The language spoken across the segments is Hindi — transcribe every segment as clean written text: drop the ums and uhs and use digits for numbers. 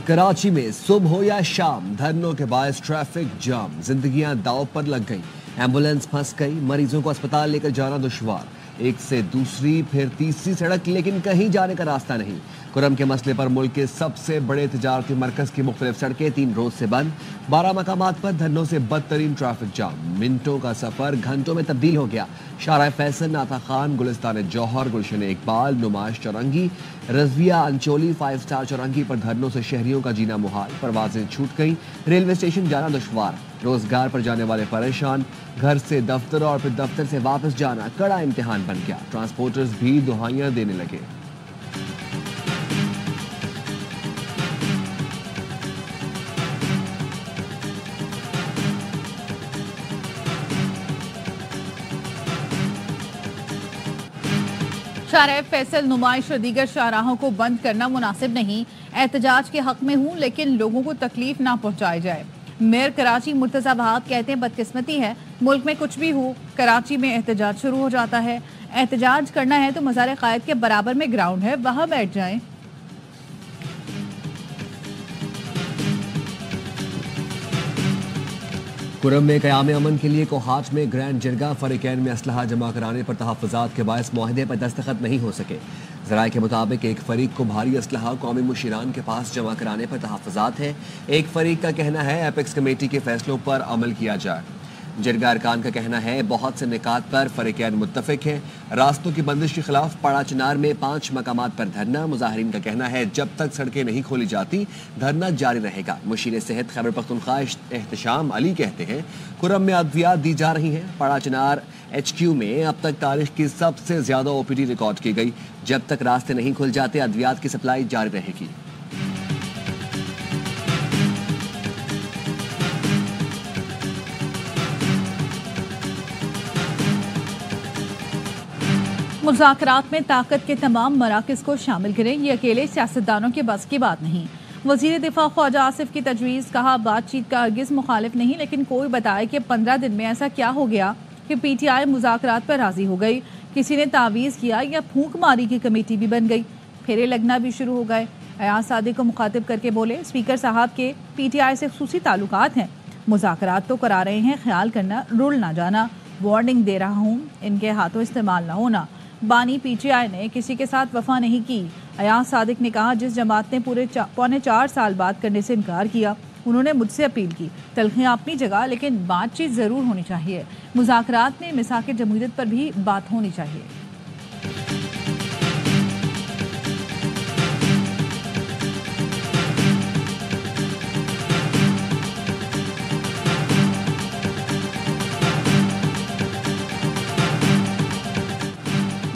कराची में सुबह हो या शाम धरनों के बायस ट्रैफिक जाम, जिंदगियां दांव पर लग गई। एम्बुलेंस फंस गई, मरीजों को अस्पताल लेकर जाना दुश्वार। एक से दूसरी फिर तीसरी सड़क, लेकिन कहीं जाने का रास्ता नहीं। कुरम के मसले पर मुल्क के सबसे बड़े तिजारती मरकज की मुख्तलिफ सड़कें 3 रोज से बंद। 12 मकामात पर धरनों से बदतरीन ट्रैफिक जाम। मिनटों का सफर घंटों में तब्दील हो गया। शाहराह फैसल, नाता खान, गुलिस्तान जौहर, गुलशन इकबाल, नुमाइश चौरंगी, रजविया अंचोली, 5 स्टार चौरंगी पर धरनों से शहरियों का जीना मुहाल। परवाजें छूट गई, रेलवे स्टेशन जाना दुश्वार। रोजगार पर जाने वाले परेशान, घर से दफ्तर और फिर दफ्तर से वापस जाना कड़ा इम्तिहान बन गया। ट्रांसपोर्टर्स भी दुहाइयां देने लगे। शाहराह फैसल, नुमाइश और दीगर शाहराहों को बंद करना मुनासिब नहीं। एहतजाज के हक में हूँ, लेकिन लोगों को तकलीफ ना पहुँचाई जाए। मेयर कराची मुर्तजा बहाब कहते हैं बदकिस्मती है, मुल्क में कुछ भी हो कराची में एहतजाज शुरू हो जाता है। एहतजाज करना है तो मज़ार क़ायद के बराबर में ग्राउंड है, वहाँ बैठ जाएं। कुरम में क़याम अमन के लिए कोहाट में ग्रैंड जरगा फरीकैन में असलहा जमा कराने पर तहफ़्फ़ुज़ात के बायस मुआहदे पर दस्तखत नहीं हो सके। ज़राए के मुताबिक एक फरीक को भारी असलहा कौमी मुशीरान के पास जमा कराने पर तहफ़्फ़ुज़ात है। एक फरीक का कहना है एपेक्स कमेटी के फैसलों पर अमल किया जाए। जरगा अरकान का कहना है बहुत से निकात पर फरीकैन मुत्तफ़िक है। रास्तों की बंदिश के खिलाफ पाड़ा चिनार में 5 मकामात पर धरना। मुजाहिरीन का कहना है जब तक सड़कें नहीं खोली जाती धरना जारी रहेगा। मुशीर सेहत खैबर पख्तूनख्वा एहतशाम अली कहते हैं कुरम में अद्वियात दी जा रही हैं। पाड़ा चिनार HQ में अब तक तारीख की सबसे ज्यादा OPD रिकॉर्ड की गई। जब तक रास्ते नहीं खुल जाते अद्वियात की सप्लाई जारी रहेगी। मुज़ाकरात में ताकत के तमाम मराकज़ को शामिल करें, ये अकेले सियासतदानों के बस की बात नहीं। वज़ीर दिफा ख्वाजा आसिफ की तजवीज़, कहा बातचीत का हरगिज़ मुखालिफ नहीं, लेकिन कोई बताए कि 15 दिन में ऐसा क्या हो गया कि PTI मुज़ाकरात पर राज़ी हो गई। किसी ने तावीज़ किया या फूंक मारी की कमेटी भी बन गई, फेरे लगना भी शुरू हो गए। अयाज सादिक को मुखातिब करके बोले स्पीकर साहब के PTI से खुसूसी ताल्लुकात हैं, मुज़ाकरात तो करा रहे हैं, ख्याल करना, रुल ना जाना। वार्निंग दे रहा हूँ, इनके हाथों इस्तेमाल ना होना। बानी PTI ने किसी के साथ वफा नहीं की। अयाज सादिक ने कहा जिस जमात ने पूरे 4.25 साल बात करने से इनकार किया, उन्होंने मुझसे अपील की। तलखियाँ अपनी जगह, लेकिन बातचीत ज़रूर होनी चाहिए। मुज़ाकरात में मिसाक जमहूरियत पर भी बात होनी चाहिए।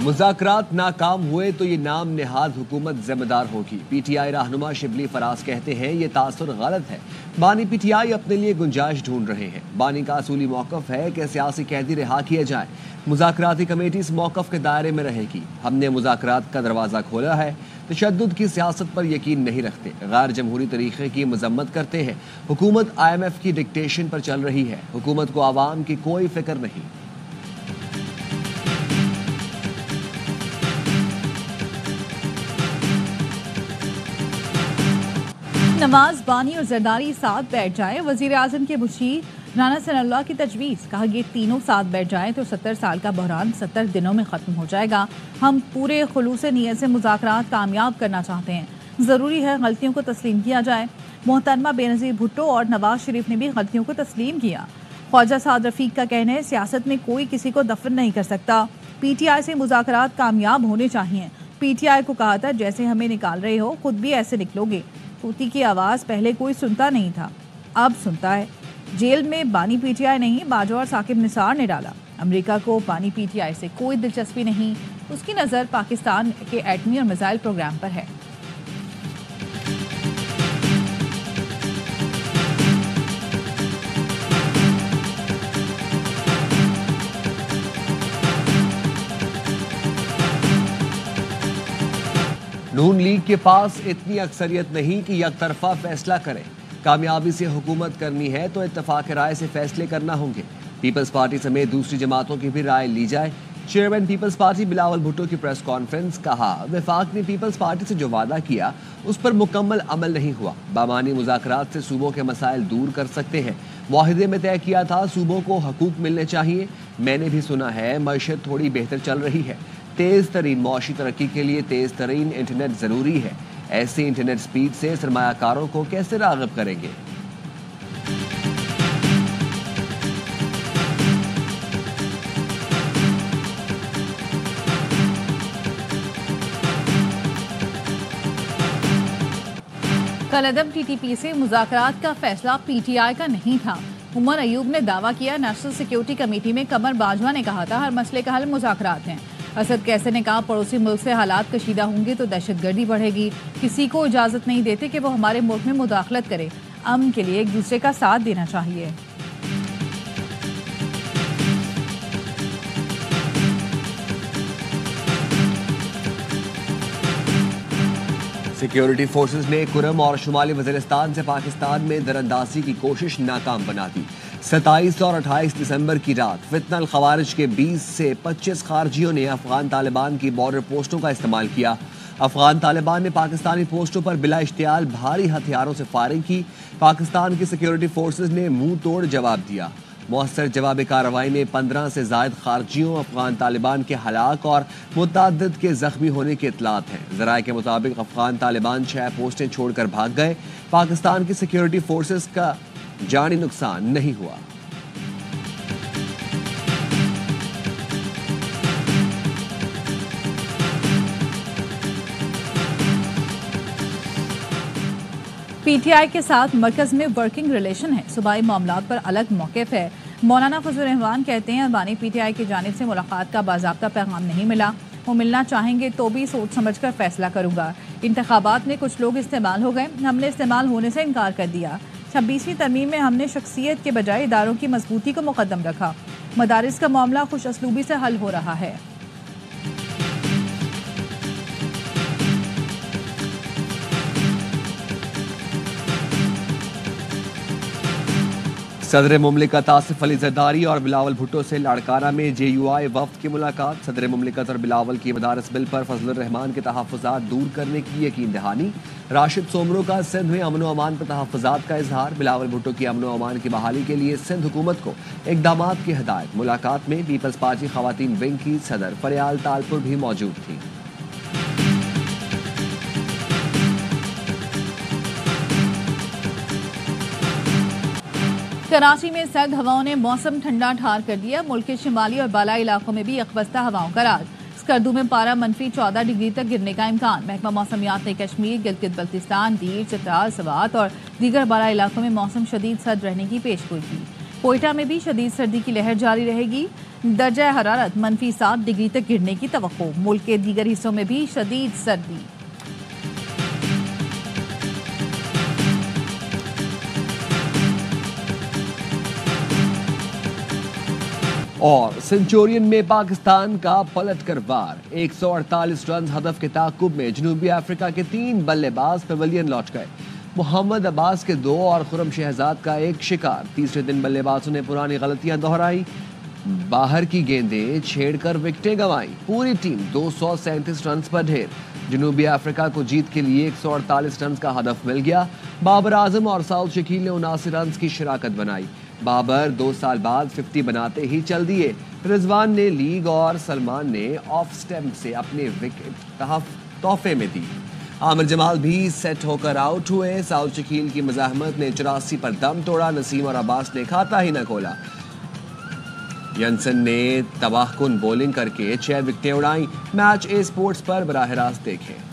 मुज़ाकरात नाकाम हुए तो ये नाम नेहाद हुकूमत जिम्मेदार होगी। PTI रहनुमा शिबली फराज कहते हैं ये तासुर गलत है। बानी PTI अपने लिए गुंजाइश ढूंढ रहे हैं। बानी का असूली मौक़िफ़ है कि सियासी कैदी रिहा किए जाए। मुज़ाकराती कमेटी इस मौक़िफ़ के दायरे में रहेगी। हमने मुज़ाकरात का दरवाज़ा खोला है। तशद्दुद की सियासत पर यकीन नहीं रखते, गैर जमहूरी तरीक़े की मजम्मत करते हैं। हुकूमत IMF की डिक्टेशन पर चल रही है। हुकूमत को आवाम की कोई फिक्र नहीं। नवाज, बानी और जरदारी साथ बैठ जाएं। वजीर आजम के मुशीर राना सनाउल्लाह की तजवीज़, कहा ये तीनों साथ बैठ जाएं तो 70 साल का बहरान 70 दिनों में ख़त्म हो जाएगा। हम पूरे खुलूस नीयत से मुज़ाकरात कामयाब करना चाहते हैं। ज़रूरी है गलतियों को तस्लीम किया जाए। मोहतरमा बेनज़ीर भुट्टो और नवाज शरीफ ने भी गलतियों को तस्लीम किया। ख्वाजा साद रफ़ीक का कहना है सियासत में कोई किसी को दफन नहीं कर सकता। PTI से मुज़ाकरात कामयाब होने चाहिए। PTI को कहा था जैसे हमें निकाल रहे हो खुद भी ऐसे निकलोगे। तूती की आवाज़ पहले कोई सुनता नहीं था, अब सुनता है। जेल में बानी PTI नहीं, बाजवा और साकिब निसार ने डाला। अमेरिका को बानी PTI से कोई दिलचस्पी नहीं, उसकी नज़र पाकिस्तान के एटमी और मिसाइल प्रोग्राम पर है। नून लीग के पास इतनी अक्सरियत नहीं कि यकतरफा फैसला करे। कामयाबी से हुकूमत करनी है तो इत्तफाक राय से फैसले करना होंगे। पीपल्स पार्टी समेत दूसरी जमातों की भी राय ली जाए। चेयरमैन पीपल्स पार्टी बिलावल भुट्टो की प्रेस कॉन्फ्रेंस। कहा, वफाक ने पीपल्स पार्टी से जो वादा किया उस पर मुकम्मल अमल नहीं हुआ। बामानी मुज़ाकरात से सूबों के मसाइल दूर कर सकते हैं। मुआहिदे में तय किया था सूबों को हकूक मिलने चाहिए। मैंने भी सुना है मईशत थोड़ी बेहतर चल रही है। तेज़ तरीन मौशी तरक्की के लिए तेज़ तरीन इंटरनेट ज़रूरी है। ऐसी इंटरनेट स्पीड से सरमायाकारों को कैसे राग़िब करेंगे। कल अदम टीटीपी से मुज़ाकरात का फैसला पीटीआई का नहीं था। उमर अयूब ने दावा किया, नेशनल सिक्योरिटी कमेटी में कमर बाजवा ने कहा था हर मसले का हल मुज़ाकरात हैं। असद कैसे ने कहा, पड़ोसी मुल्क से हालात कशीदा होंगे तो दहशतगर्दी बढ़ेगी। किसी को इजाज़त नहीं देते कि वो हमारे मुल्क में मुदाखलत करे। अमन के लिए एक दूसरे का साथ देना चाहिए। सिक्योरिटी फोर्सेस ने कुरम और शुमाली वज़ीरिस्तान से पाकिस्तान में दरअंदाजी की कोशिश नाकाम बना दी। 27 और 28 दिसंबर की रात फितनल खवारिज के 20 से 25 खारजियों ने अफगान तालिबान की बॉर्डर पोस्टों का इस्तेमाल किया। अफगान तालिबान ने पाकिस्तानी पोस्टों पर बिला इश्तियाल भारी हथियारों से फायरिंग की। पाकिस्तान की सिक्योरिटी फोर्सेस ने मुंह तोड़ जवाब दिया। मौसर जवाबी कार्रवाई में 15 से ज़ायद खारजियों अफगान तालिबान के हलाक और मुतअद्दिद के जख्मी होने की इतलात हैं। ज़राए के मुताबिक अफगान तालिबान 6 पोस्टें छोड़कर भाग गए। पाकिस्तान की सिक्योरिटी फोर्सेस का जानी नुकसान नहीं हुआ। पीटीआई के साथ मरकज में वर्किंग रिलेशन है। सूबाई मामलात पर अलग मौक़िफ़ है। मौलाना फजल रहमान कहते हैं, अरबानी पीटीआई की जानिब से मुलाकात का बाज़ाब्ता पैगाम नहीं मिला। वो मिलना चाहेंगे तो भी सोच समझ कर फैसला करूंगा। इंतखाबात में कुछ लोग इस्तेमाल हो गए, हमने इस्तेमाल होने से इनकार कर दिया। 26वीं तरमीम में हमने शख्सियत के बजाय इदारों की मजबूती को मुकद्दम रखा। मदारिस का मामला खुश असलूबी से हल हो रहा है। सदर मुमलिकत आसिफ अली जरदारी और बिलावल भुट्टो से लाड़काना में JUI वफ्द की मुलाकात। सदर मुमलिकत और बिलावल की मदारस बिल पर फजल रहमान के तहफ़्फ़ुज़ात दूर करने की यकीन दहानी। राशिद सोमरो का सिंध में अमन व अमान पर तहफ़्फ़ुज़ात का इजहार। बिलावल भुट्टो की अमन व अमान की बहाली के लिए सिंध हुकूमत को इक़दामात की हिदायत। मुलाकात में पीपल्स पार्टी ख़वातीन विंग की सदर फरियाल तालपुर भी मौजूद थी। कराची में सर्द हवाओं ने मौसम ठंडा ठार कर दिया। मुल्क के शिमाली और बालाई इलाकों में भी अखबस्ता हवाओं का राज। स्कर्दू में पारा -14 डिग्री तक गिरने का इम्कान। महकमा मौसमियात ने कश्मीर, गिलगित बल्तिस्तान, दीर, चित्राल, सवात और दीगर बालाई इलाकों में मौसम शदीद सर्द रहने की पेशगोई की। कोयटा में भी शदीद सर्दी की लहर जारी रहेगी। दर्जा हरारत -7 डिग्री तक गिरने की तवक्को। मुल्क के दीगर हिस्सों में भी शदीद सर्दी। और सेंचुरियन में पाकिस्तान का पलट कर वार। 148 रन हदफ के ताकुब में जनूबी अफ्रीका के 3 बल्लेबाज पवेलियन लौट गए। मोहम्मद अब्बास के 2 और खुरम शहजाद का 1 शिकार। तीसरे दिन बल्लेबाजों ने पुरानी गलतियां दोहराई, बाहर की गेंदें छेड़कर विकेटें गंवाई। पूरी टीम 237 रन पर ढेर। जनूबी अफ्रीका को जीत के लिए 148 रन का हदफ मिल गया। बाबर आजम और साउद शकील ने 79 रन की शिराकत बनाई। बाबर 2 साल बाद 50 बनाते ही चल दिए। रिजवान ने लीग और सलमान ने ऑफ स्टंप से अपने विकेट तोहफे में दी। आमिर जमाल भी सेट होकर आउट हुए। साउद शकील की मज़ाहमत ने 84 पर दम तोड़ा। नसीम और अब्बास ने खाता ही न खोला। यंसन ने तबाहकुन बॉलिंग करके 6 विकेटें उड़ाई। मैच ए स्पोर्ट्स पर बराह रास्त देखें।